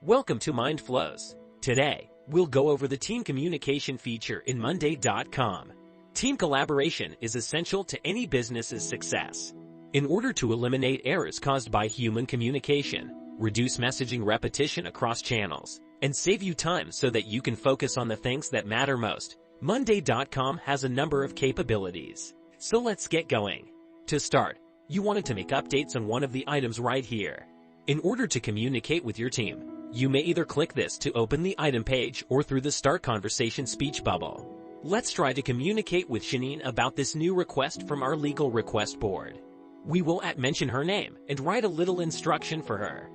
Welcome to Mind Flows. Today, we'll go over the team communication feature in Monday.com. Team collaboration is essential to any business's success. In order to eliminate errors caused by human communication, reduce messaging repetition across channels, and save you time so that you can focus on the things that matter most, Monday.com has a number of capabilities. So let's get going. To start, you wanted to make updates on one of the items right here. In order to communicate with your team, you may either click this to open the item page or through the Start Conversation speech bubble. Let's try to communicate with Shanine about this new request from our legal request board. We will mention her name and write a little instruction for her.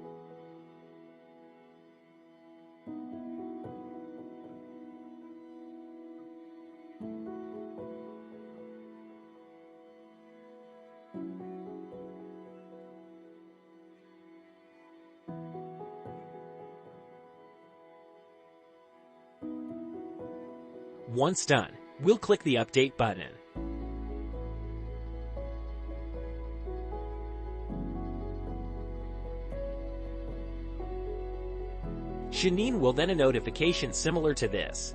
Once done, we'll click the Update button. Shanine will then a notification similar to this.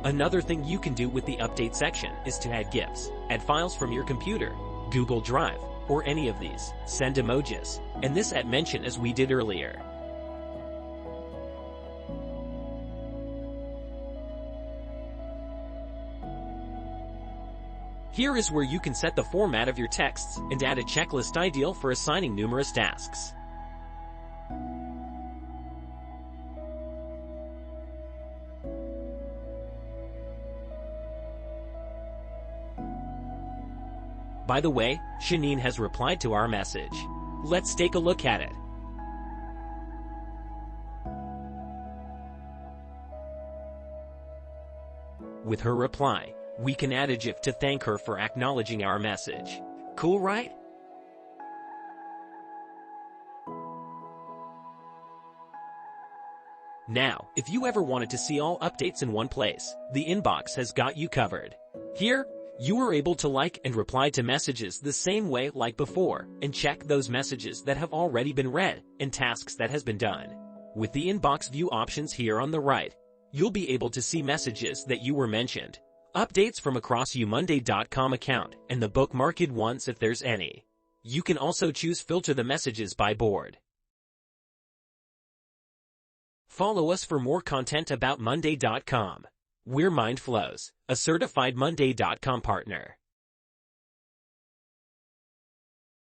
Another thing you can do with the Update section is to add GIFs, add files from your computer, Google Drive, or any of these, send emojis, and this mention as we did earlier. Here is where you can set the format of your texts and add a checklist ideal for assigning numerous tasks. By the way, Shanine has replied to our message. Let's take a look at it. With her reply, we can add a GIF to thank her for acknowledging our message. Cool, right? Now, if you ever wanted to see all updates in one place, the inbox has got you covered. Here, you are able to like and reply to messages the same way like before, and check those messages that have already been read and tasks that has been done. With the inbox view options here on the right, you'll be able to see messages that you were mentioned, updates from across your Monday.com account, and the bookmarked ones if there's any. You can also choose filter the messages by board. Follow us for more content about Monday.com. We're Mind Flows, a certified Monday.com partner.